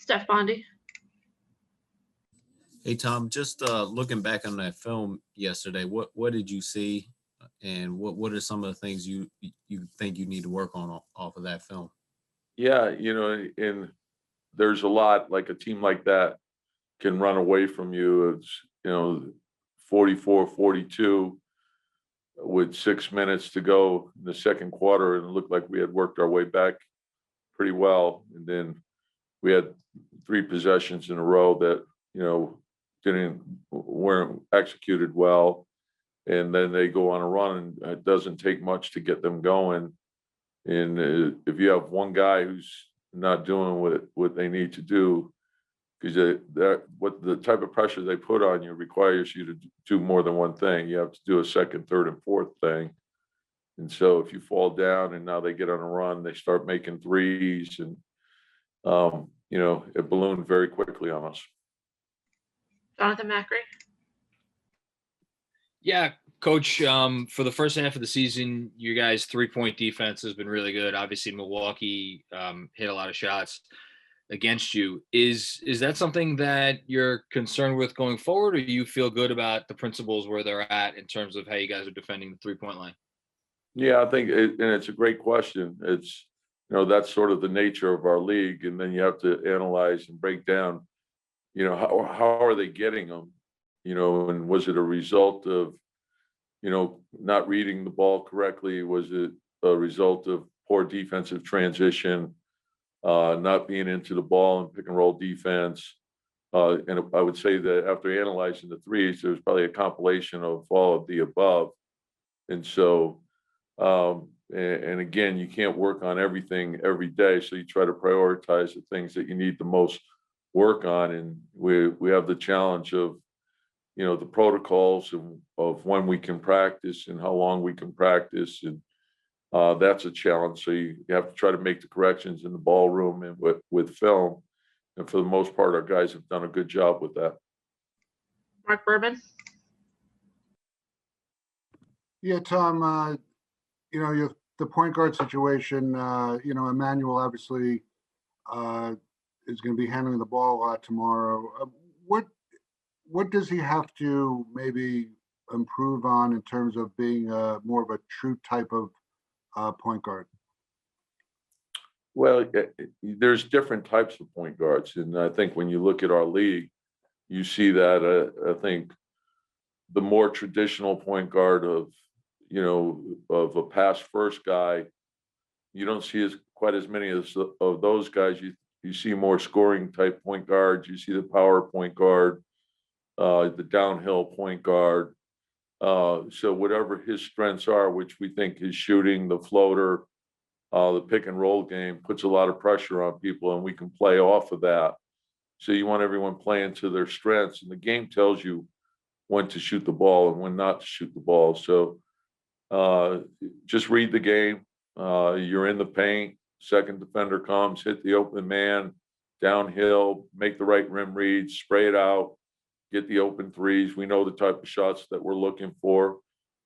Steph Bondy. Hey, Tom, just looking back on that film yesterday, what did you see, and what are some of the things you think you need to work on off of that film? Yeah, and there's a lot, like a team like that can run away from you. It's, 44-42 with 6 minutes to go in the second quarter, and it looked like we had worked our way back pretty well. And then we had 3 possessions in a row that, weren't executed well. And then they go on a run, and it doesn't take much to get them going. And if you have one guy who's not doing what they need to do, because what the type of pressure they put on you requires you to do more than one thing. You have to do a second, third, and fourth thing. And so if you fall down and now they get on a run, they start making threes, and it ballooned very quickly on us. Jonathan Macri. Yeah, Coach, for the first half of the season, you guys' 3-point defense has been really good. Obviously, Milwaukee hit a lot of shots against you. Is that something that you're concerned with going forward, or you feel good about the principles where they're at in terms of how you guys are defending the 3-point line? Yeah, I think and it's a great question. It's, that's sort of the nature of our league. And then you have to analyze and break down, how are they getting them? And was it a result of, not reading the ball correctly? Was it a result of poor defensive transition, not being into the ball and pick and roll defense? And I would say that after analyzing the threes, there's probably a compilation of all of the above. And so, and again, you can't work on everything every day. So you try to prioritize the things that you need the most work on. And we have the challenge of, the protocols of when we can practice and how long we can practice. And that's a challenge. So you have to try to make the corrections in the ballroom and with film. And for the most part, our guys have done a good job with that. Mark Berman. Yeah, Tom, the point guard situation, Emmanuel obviously is going to be handling the ball a lot tomorrow. What does he have to maybe improve on in terms of being more of a true type of point guard? Well, there's different types of point guards. And I think when you look at our league, you see that I think the more traditional point guard of a pass first guy, you don't see quite as many of those guys. You see more scoring type point guards. You see the power point guard, the downhill point guard. So whatever his strengths are, which we think is shooting, the floater, the pick and roll game, puts a lot of pressure on people, and we can play off of that. So you want everyone playing to their strengths, and the game tells you when to shoot the ball and when not to shoot the ball. So just read the game. You're in the paint, second defender comes, hit the open man, downhill, make the right rim read, spray it out, get the open threes. We know the type of shots that we're looking for.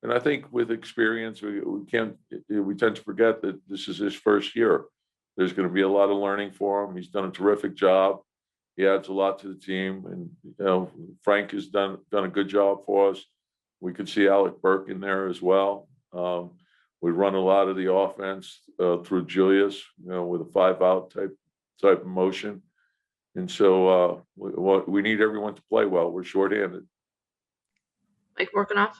And I think with experience, we tend to forget that this is his first year. There's going to be a lot of learning for him. He's done a terrific job. He adds a lot to the team. And, Frank has done a good job for us. We could see Alec Burke in there as well. We run a lot of the offense through Julius, with a 5-out type of motion. And so we need everyone to play well. We're shorthanded. Mike Vorkunov.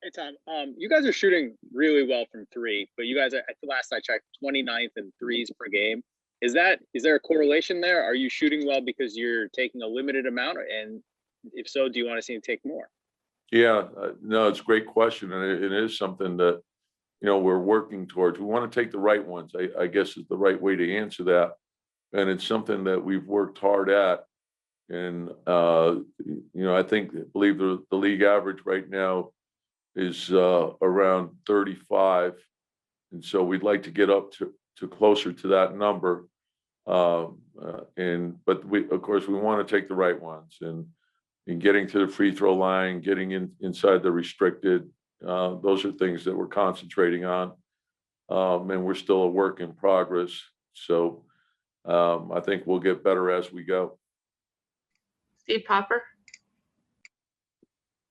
Hey, Tom, you guys are shooting really well from 3, but you guys are, at the last I checked, 29th in threes per game. Is there a correlation there? Are you shooting well because you're taking a limited amount? And if so, do you want to see him take more? Yeah, no, it's a great question. And it is something that, we're working towards. We want to take the right ones, I guess is the right way to answer that. And it's something that we've worked hard at. And, I believe the league average right now is around 35. And so we'd like to get up to closer to that number. But of course, we want to take the right ones, and getting to the free throw line, getting inside the restricted, those are things that we're concentrating on. And we're still a work in progress. So I think we'll get better as we go. Steve Popper.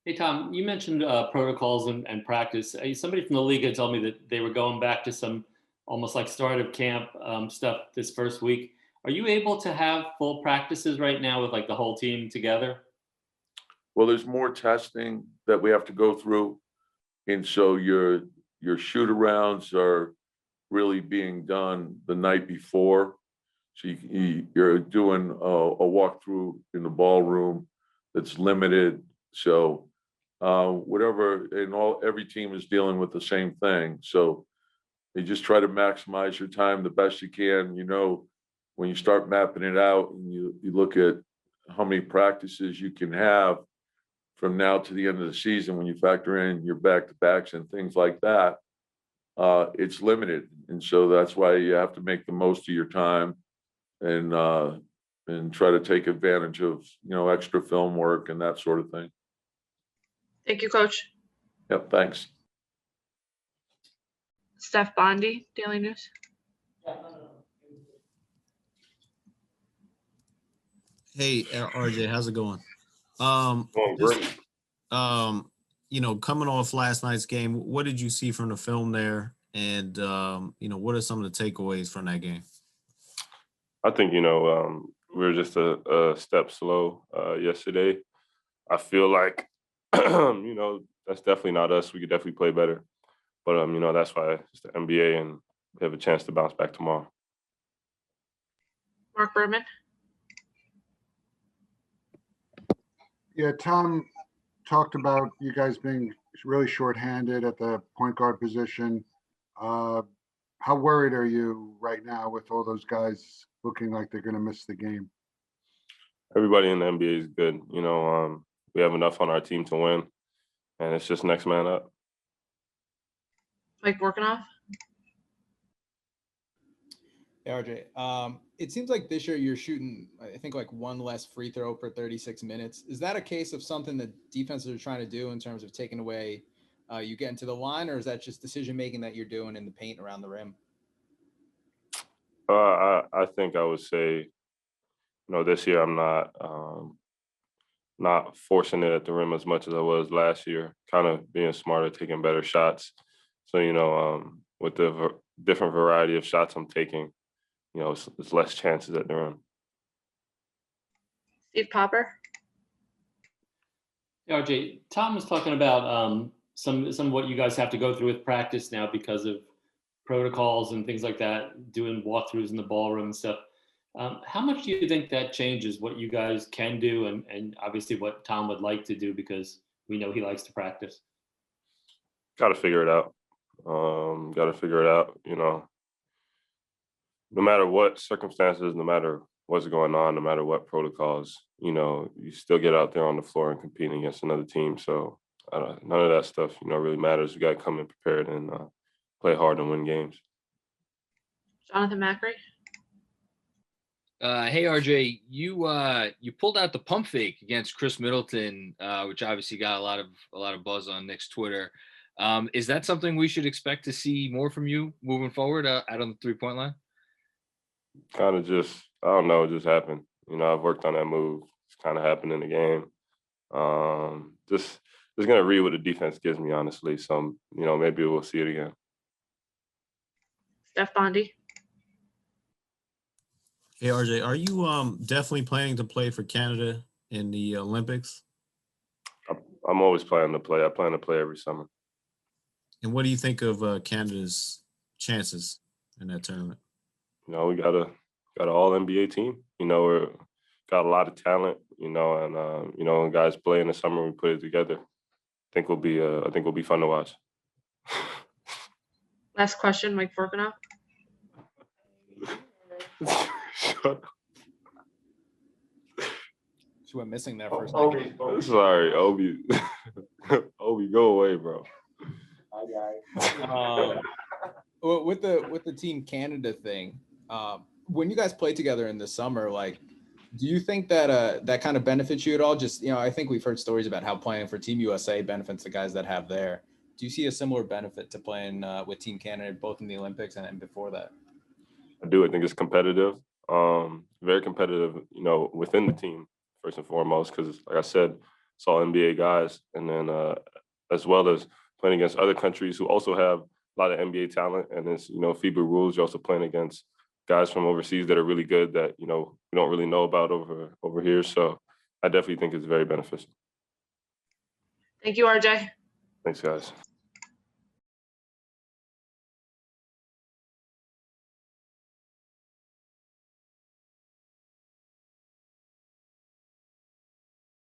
Hey, Tom, you mentioned protocols and practice. Somebody from the league had told me that they were going back to some almost like start of camp stuff this first week. Are you able to have full practices right now with like the whole team together? Well, there's more testing that we have to go through. And so your shoot arounds are really being done the night before. So you're doing a walkthrough in the ballroom that's limited. So whatever, and every team is dealing with the same thing. So you just try to maximize your time the best you can. You know, when you start mapping it out and you look at how many practices you can have from now to the end of the season, when you factor in your back-to-backs and things like that, it's limited. And so that's why you have to make the most of your time and try to take advantage of, extra film work and that sort of thing. Thank you, Coach. Yep, thanks. Steph Bondi, Daily News. Hey, RJ, how's it going? Going great. Coming off last night's game, what did you see from the film there? And, what are some of the takeaways from that game? I think, we were just a step slow yesterday. I feel like, that's definitely not us. We could definitely play better. But, that's why it's the NBA and we have a chance to bounce back tomorrow. Mark Berman. Yeah, Tom talked about you guys being really shorthanded at the point guard position. How worried are you right now with all those guys looking like they're going to miss the game? Everybody in the NBA is good. We have enough on our team to win, and it's just next man up. Mike Vorkanoff. Hey, RJ, it seems like this year you're shooting, I think, like one less free throw per 36 minutes. Is that a case of something that defenses are trying to do in terms of taking away you get into the line, or is that just decision-making that you're doing in the paint around the rim? I think I would say, this year I'm not forcing it at the rim as much as I was last year, kind of being smarter, taking better shots. So, with the different variety of shots I'm taking, it's less chances at the rim. Steve Popper. Hey, RJ, Tom was talking about some of what you guys have to go through with practice now because of protocols and things like that, doing walkthroughs in the ballroom and stuff. How much do you think that changes what you guys can do and obviously what Tom would like to do, because we know he likes to practice? Got to figure it out. No matter what circumstances, no matter what's going on, no matter what protocols, you still get out there on the floor and compete against another team. So none of that stuff, really matters. You got to come in prepared and play hard and win games. Jonathan Macri. Hey RJ, you pulled out the pump fake against Chris Middleton, which obviously got a lot of buzz on Knicks Twitter. Is that something we should expect to see more from you moving forward out on the 3-point line? Kind of just, I don't know, it just happened. I've worked on that move. It's kind of happened in the game. Just gonna read what the defense gives me, honestly. So, maybe we'll see it again. Steph Bondi. Hey, RJ, are you definitely planning to play for Canada in the Olympics? I'm always planning to play. I plan to play every summer. And what do you think of Canada's chances in that tournament? We got an all NBA team. We're got a lot of talent. And when guys play in the summer, we put it together. I think will be fun to watch. Last question, Mike Vorkanoff. Shut up. She went missing there for a second. Sorry, Obi. Obi, go away, bro. With the Team Canada thing, when you guys play together in the summer, like, do you think that that kind of benefits you at all? Just, I think we've heard stories about how playing for Team USA benefits the guys that have there. Do you see a similar benefit to playing with Team Canada both in the Olympics and before that? I do. I think it's competitive, very competitive, you know, within the team, first and foremost, because like I said, it's all NBA guys. And then as well as playing against other countries who also have a lot of NBA talent. And it's, you know, FIBA rules, you're also playing against guys from overseas that are really good that, you know, we don't really know about over here. So I definitely think it's very beneficial. Thank you, RJ. Thanks, guys.